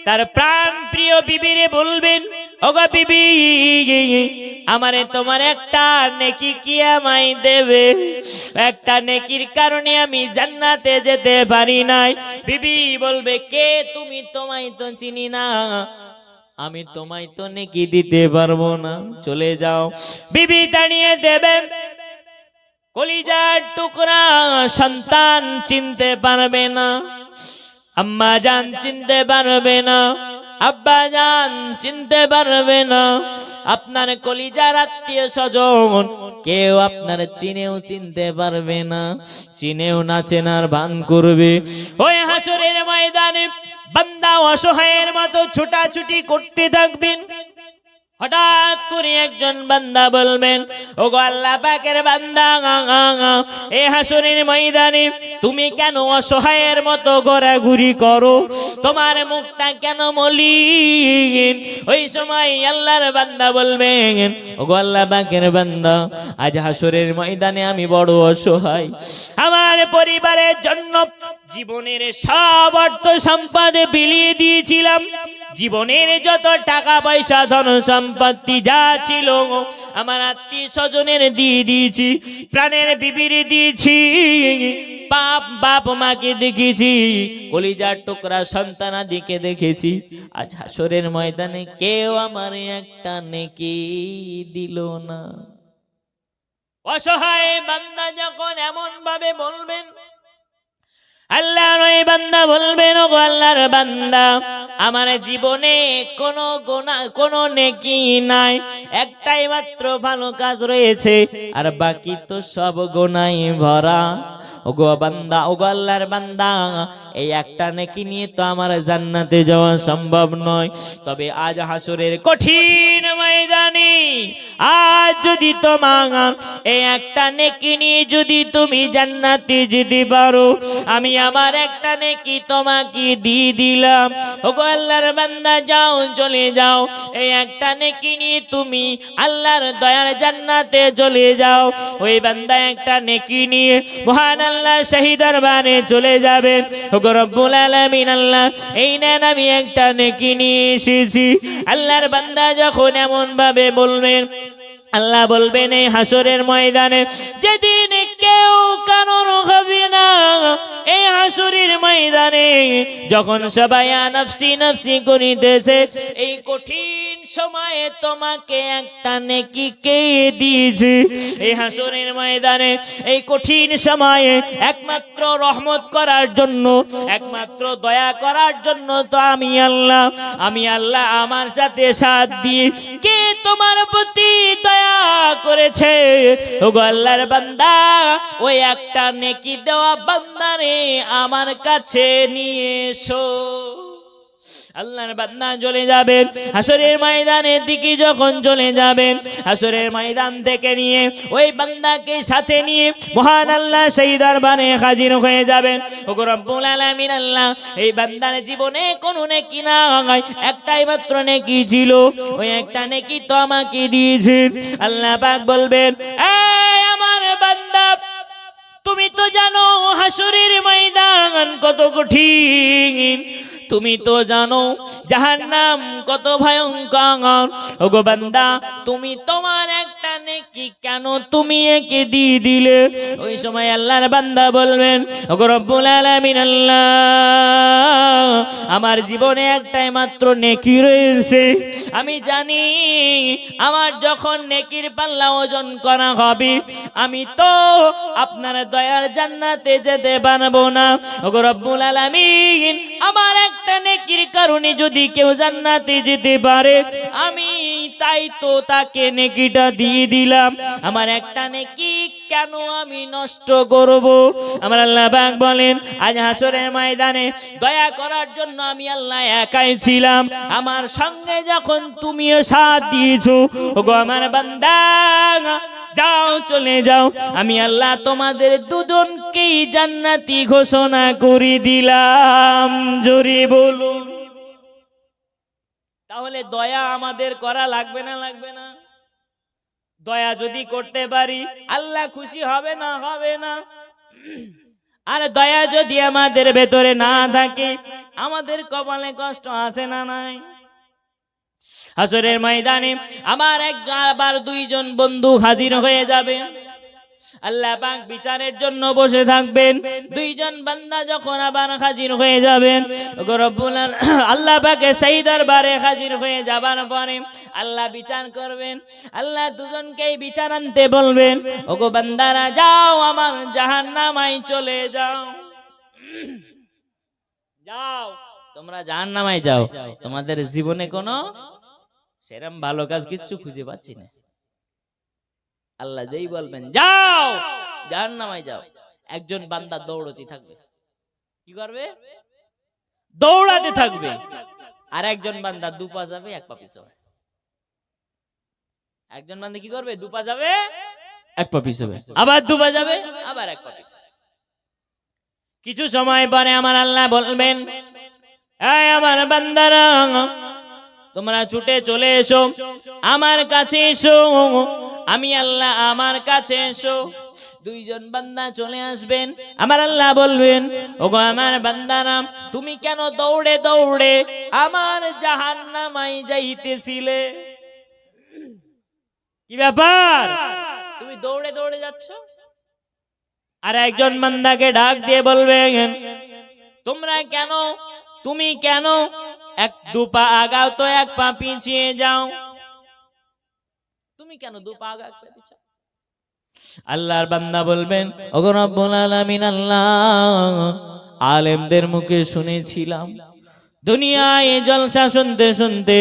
তার প্রাণ প্রিয় বিবিরে বলবেন, ওগো বিবি, আমারে তোমার একটা নেকি কি আমায় দেবে? একটা নেকির কারণে আমি জান্নাতে যেতে পারি নাই। বিবি বলবে, কে তুমি? তোমায় তো চিনি না, আমি তোমায় তো নেকি দিতে পারবো না, চলে যাও। বিবি দাঁড়িয়ে দেবে, কলিজার টুকরা সন্তান চিনতে পারবে না, আম্মা জান চিনতে পারবে না, আব্বা জান চিনতে পারবে না, আপনার কলিজার আত্মীয় স্বজন কেউ আপনার চিনেও চিনতে পারবে না, চিনেও না চেনার ভান করবে। ওই হাসরের ময়দানে বান্দা অসহায়ের মতো ছোটাছুটি করতে থাকবেন। হঠাৎ করে একজন বান্দা বলবেন, ওগো আল্লাহ পাকের বান্দা, এই হাসরের ময়দানে তুমি কেন অসহায়ের মতো ঘোরাঘুরি করো? তোমার মুখটা কেন মলিন? ওই সময় আল্লাহর বান্দা বলবেন, ওগো আল্লাহ পাকের বান্দা, আজ হাসরের ময়দানে আমি বড় অসহায়। আমার পরিবারের জন্য জীবনের সব অর্থ সম্পদ বিলিয়ে দিয়েছিলাম, জীবনের যত টাকা পয়সা ধন সম্পত্তি যা ছিল আমার আত্মীয় স্বজনের দিয়ে দিয়েছি, প্রাণের বিবির দিয়েছি, বাপ মাকে দেখেছি, কলিজার টুকরা সন্তানাদিকে দেখেছি। আজ হাসরের ময়দানে কেউ আমার একটা নেকি দিল না। অসহায় বান্দা যখন এমন ভাবে বলবেন, আল্লাহর ওই বান্দা বলবেন, ওগো আল্লাহর বান্দা, আমার জীবনে কোনো গুনাহ, কোনো নেকি নাই, একটাই মাত্র ভালো কাজ রয়েছে, আর বাকি তো সব গুনাহে ভরা। ওগো বান্দা, ওগো আল্লাহর বান্দা, এই একটা নেকি নিয়ে তো আমার জান্নাতে যাওয়া সম্ভব নয়। তবে আজ হাসরের কঠিন ময়দানে আজ যদি তোমার এই একটা নেকি নিয়ে যদি তুমি জান্নাতে যেতে পারো, আমি আমার একটা নেকি তোমাকে দিয়ে দিলাম। ওগো আল্লাহর বান্দা, যাও, চলে যাও। এই একটা নেকি নিয়ে তুমি আল্লাহর দয়ার জান্নাতে চলে যাও। ওই বান্দা একটা নেকি নিয়ে মহান আল্লাহ শাহী দরবারে চলে যাবেন। ওগো রব্বুল আলামিন, আল্লাহ এই নেন আমি একটা নেকি নিয়ে এসেছি। আল্লাহর বান্দা যখন এমন ভাবে বলবেন, আল্লাহ বলবেন এই হাসরের ময়দানে যেদিন কেউ কারোর হবে না, এই হাসরের ময়দানে যখন সবাই নফসি নফসি করিতেছে, এই কঠিন সময়ে তোমাকে একটা নেকি কে দিয়েছে? এই হাসরের ময়দানে এই কঠিন সময়ে একমাত্র রহমত করার জন্য, একমাত্র দয়া করার জন্য তো আমি আল্লাহ আমার সাথে সাথ দিয়ে কে তোমার প্রতি দয়া করেছে? ওগো আল্লাহর বান্দা, ওই একটা নেকি দেওয়া বান্দারে আমার কাছে নিয়ে এসো। আল্লাহর বান্দা চলে যাবেন হাসরের ময়দানের দিকে। যখন চলে যাবেন হাসরের ময়দান থেকে নিয়ে ওই বান্দাকে সাথে নিয়ে মহান আল্লাহ সেই দরবারে হাজির হয়ে যাবেন। ওগো রব্বুল আলামিন আল্লাহ এই বান্দার জীবনে কোনো নেকি নাই, একটাই মাত্র নেকি ছিল, ওই একটা নেকি তো আমাকে দিয়েছেন। আল্লাহ পাক বলবেন, এই আমার বান্দা, তুমি তো জানো হাসরের ময়দান কত কঠিন, তুমি তো জানো জাহান্নাম কত ভয়ঙ্কর। ওগো বান্দা, তুমি তোমার একটা নেকি কেন তুমি একে দিয়ে দিলে? ওই সময় আল্লাহর বান্দা বলবেন, ওগো রব্বুল আলামিন আল্লাহ, আমার জীবনে একটাই মাত্র নেকি রয়েছে। আমি জানি আমার যখন নেকির পাল্লা ওজন করা হবে আমি তো আপনার দয়ার জান্নাতে যেতে পারবো না। ওগো রব্বুল আলামিন, আমার একটা নেকির কারণে যদি কেউ জান্নাতে যেতে পারে আমি তাই তো তাকে নেকিটা দিয়ে দিলাম। আমার একটা নেকি কেন আমি নষ্ট করব? আমার আল্লাহ পাক বলেন, আজ হাসরের ময়দানে দয়া করার জন্য আমি আল্লাহ একাই ছিলাম, আমার সঙ্গে যখন তুমিও সাথ দিয়েছো, ওগো আমার বান্দা যাও, চলে যাও, আমি আল্লাহ তোমাদের দুজনকেই জান্নাতি ঘোষণা করে দিলাম। জোরে বলুন। তাহলে দয়া আমাদের করা লাগবে না? লাগবে না? দয়া যদি করতে পারি আল্লাহ খুশি হবে না? হবে না? আর দয়া যদি আমাদের ভেতরে না থাকে আমাদের কপালে কষ্ট আছে না নাই? হাসরের ময়দানে আবার দুইজন বন্ধু হাজির হয়ে যাবে। আল্লাহ পাক বিচারের জন্য বসে থাকবেন। দুইজন বান্দা যখন আবার হাজির হয়ে যাবেন, আল্লাহ পাকে সেই দরবারে হাজির হয়ে যাবার পরে আল্লাহ বিচার করবেন। আল্লাহ দুজনকেই বিচার আনতে বলবেন, ওগো বান্দারা যাও, আমার জাহান্নামায় চলে যাও, যাও তোমরা জাহান্নামায় যাও। তোমাদের জীবনে কোনো সেরকম ভালো কাজ কিচ্ছু খুঁজে পাচ্ছি না। আল্লাহ যেই বলবেন যাও, জাহান্নামায় যাও, একজন বান্দা দৌড়তে থাকবে। কি করবে? দৌড়াতে থাকবে। আর একজন বান্দা দুপা যাবে, এক পা পিছবে। একজন বান্দা কি করবে? দুপা যাবে, এক পা পিছবে, আবার দুপা যাবে, আবার এক পা পিছবে। কিছু সময় পরে আমার আল্লাহ বলবেন, এই আমার বান্দারা, তোমরা ছুটে চলে এসো, আমার কাছে এসো, আমি আল্লাহ আমার কাছে এসো। দুইজন বান্দা চলে আসবেন। আমার আল্লাহ বলবেন, ওগো আমার বান্দারা, তুমি কেন দৌড়ে দৌড়ে আমার জাহান্নামায় যাইতেছিলে? কি ব্যাপার, তুমি দৌড়ে দৌড়ে যাচ্ছ? আর একজন বান্দাকে ডাক দিয়ে বলবেন, তোমরা কেন, তুমি কেন এক দুপা আগাও তো এক পা পিছিয়ে যাও? তুমি কেন দুপা আগাও এক পা পিছাও? আল্লাহর বান্দা বলবেন, ওগো রব্বুল আলামিন আল্লাহ, আলেমদের মুখে শুনেছিলাম, দুনিয়ায় জলসা শুনতে শুনতে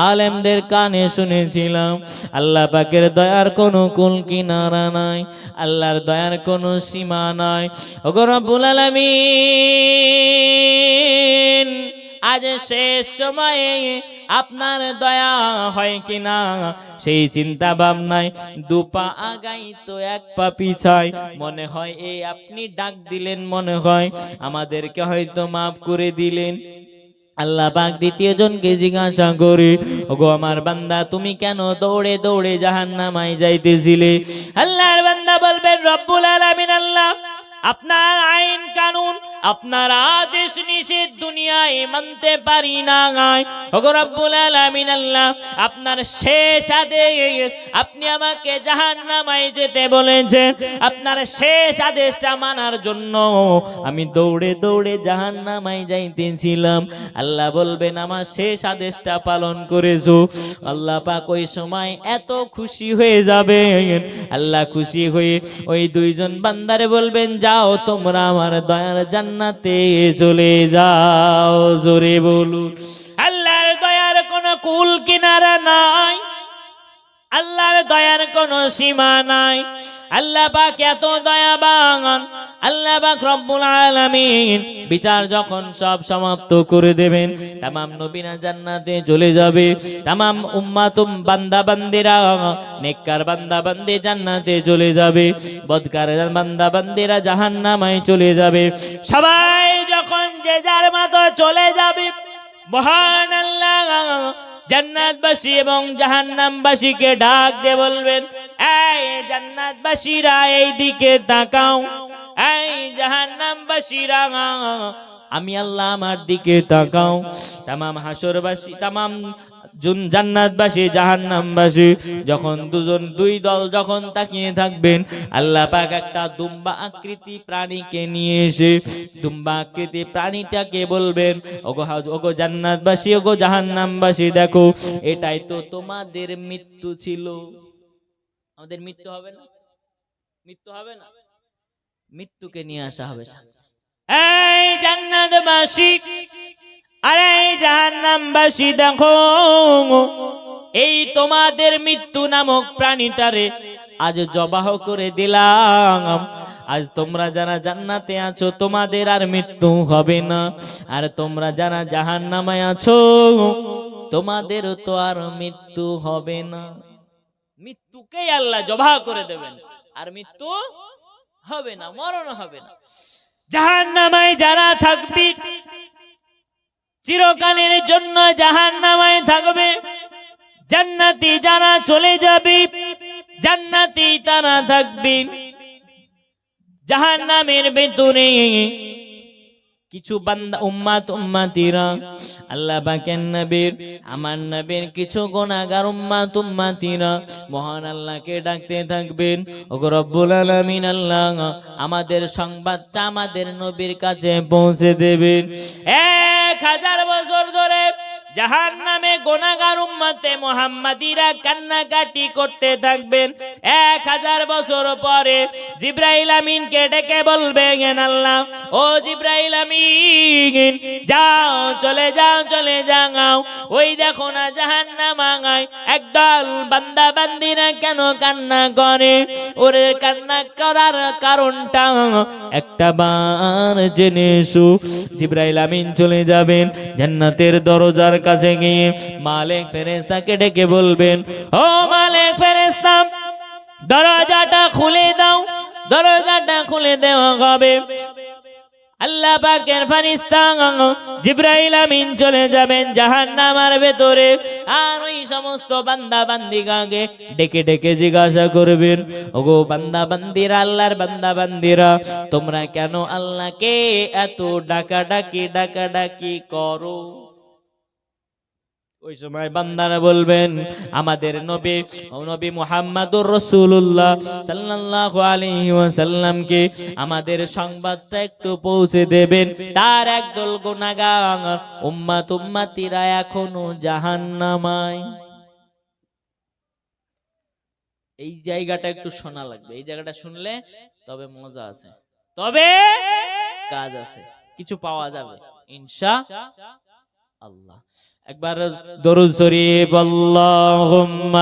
আলেমদের কানে শুনেছিলাম আল্লাহ পাকের দয়ার কোনো কুল কিনারা নাই, আল্লাহর দয়ার কোনো সীমা নাই। ওগো রব্বুল আলামিন, আজ শেষ সময়ে আপনার দয়া হয় কিনা সেই চিন্তা ভাবনায় দুপা আগাই তো এক পা পিছাই। মনে হয় এই আপনি ডাক দিলেন, মনে হয় আমাদেরকে হয়তো মাফ করে দিলেন। আল্লাহ পাক দ্বিতীয় জনকে জিজ্ঞাসা করে, ওগো আমার বান্দা, তুমি কেন দৌড়ে দৌড়ে জাহান্নামায় যাইতেছিলে? আল্লাহর বান্দা বলবেন, রব্বুল আলামিন আল্লাহ, আপনার আইন কানুন, আপনার আদেশ নিষেধ দুনিয়ায় মানতে পারি না। ওগো রব্বুল আলামিন আল্লাহ, আপনার শেষ আদেশ, আপনি আমাকে জাহান্নামায় যেতে বলেছেন, আপনার শেষ আদেশটা মানার জন্য আমি দৌড়ে দৌড়ে জাহান্নামায় যাইতেছিলাম। আল্লাহ বলবেন, আমার শেষ আদেশটা পালন করেছো। আল্লাহ পাক ওই সময় এত খুশি হয়ে যাবে, আল্লাহ খুশি হয়ে ওই দুইজন বান্দারে বলবেন, যাও তোমরা আমার দয়ার জান্নাতে চলে যাও। জোরে বলুন। আল্লাহর দয়ার কোনো কুল কিনারা নাই, আল্লাহর আল্লাহর দয়ার কোনো সীমা নাই। আল্লাহ পাক এত দয়াবান, আল্লাহ পাক রব্বুল আলামিন বিচার যখন সব সমাপ্ত করে দেবেন, তামাম নবীরা জান্নাতে চলে যাবে, তামাম উম্মাতুম বান্দা বান্দিরা, নেককার বান্দা বান্দি জান্নাতে চলে যাবে, বদকার বান্দা বান্দিরা জাহান্নামে চলে যাবে। সবাই যখন যে যার মতো চলে যাবে, মহান আল্লাহ জান্নাতবাসী এবং জাহান্নামবাসীকে ডাক দিয়ে বলবেন, এই জান্নাতবাসীরা এই দিকে তাকাও, এই জাহান্নামবাসীরা আমি আল্লাহ আমার দিকে তাকাও। তামাম হাসরবাসী, তামাম জান্নাতবাসী জাহান্নামবাসী যখন দুই দল যখন তাকিয়ে থাকবেন, আল্লাহ পাক একটা দুম্বা আকৃতি প্রাণীকে নিয়ে এসে দুম্বা আকৃতি প্রাণীটাকে বলবেন, ওগো জান্নাতবাসী, ওগো জাহান্নামবাসী, দেখো এটাই তো তোমাদের মৃত্যু ছিল। আমাদের মৃত্যু হবে না? মৃত্যু হবে না? মৃত্যুকে নিয়ে আসা হবে। এই জান্নাতবাসী আরে জাহান্নামবাসী, দেখো এই তোমাদের মৃত্যু নামক প্রাণীটারে আজ জবাহ করে দিলাম। আজ তোমরা যারা জান্নাতে আছো তোমাদের আর মৃত্যু হবে না, আর তোমরা যারা জাহান্নামে আছো তোমাদেরও তো আর মৃত্যু হবে না। মৃত্যুকেই আল্লাহ জবাহ করে দেবেন, আর মৃত্যু হবে না, মরণ হবে না। জাহান্নামে যারা থাকবে চিরকালের জন্য জাহান্নামে থাকবে, জান্নাতি যারা চলে যাবে জান্নাতি তারা থাকবে। জাহান্নামের ভেতরে কিছু বান্দা উম্মাতিরা আল্লাহ পাকের নবীর, আমার নবীর কিছু গুনাহগার উম্মাতিরা মহান আল্লাহকে ডাকতে থাকবেন, ওগো রব্বুল আলামিন, আল্লাহ আমাদের সংবাদটা আমাদের নবীর কাছে পৌঁছে দেবেন। 1000 বছর ধরে জাহান্নামে গুনাহগার উম্মতে মুহাম্মাদিরা কান্নাকাটি করতে থাকবেন। 1000 বছর পরে জিবরাইল আমিনকে ডেকে বলবেন, আল্লাহ ও জিবরাইল আমিন, যাও চলে যাও, ওই দেখো না জাহান্নামায় একদল বান্দা বান্দিরা কেন কান্না করে, ওদের কান্না করার কারণটা একটা বার জেনে এসো। জিবরাইল আমিন চলে যাবেন জান্নাতের দরজার কাছে গিয়ে মালিক ফেরেশতাকে ডেকে বলবেন, ও মালিক ফেরেশতা, দরজাটা খুলে দাও। দরজাটা খুলে দেওয়া হবে। আল্লাহ পাকের ফেরেশতা জিবরাইল আমিন চলে যাবেন জাহান্নামের ভেতরে, আর ওই সমস্ত বান্দা বান্দিগাকে ডেকে ডেকে জিজ্ঞাসা করবেন, ওগো বান্দা বান্দিরা, আল্লাহর বান্দা বান্দিরা, তোমরা কেন আল্লাহকে এত ডাকাডাকি করো? ওই সময় বান্দারা বলবেন, আমাদের নবী মুহাম্মাদুর রাসূলুল্লাহ সাল্লাল্লাহু আলাইহি ওয়াসাল্লামকে আমাদের সংবাদটা একটু পৌঁছে দেবেন, তার একদল গুনাহগার উম্মাতিরা এখনো জাহান্নামায়। এই জায়গাটা একটু শোনা লাগবে, এই জায়গাটা শুনলে তবে মজা আছে, তবে কাজ আছে, কিছু পাওয়া যাবে ইনশাআল্লাহ। একবার দরুদ শরীফ, আল্লাহুম্মা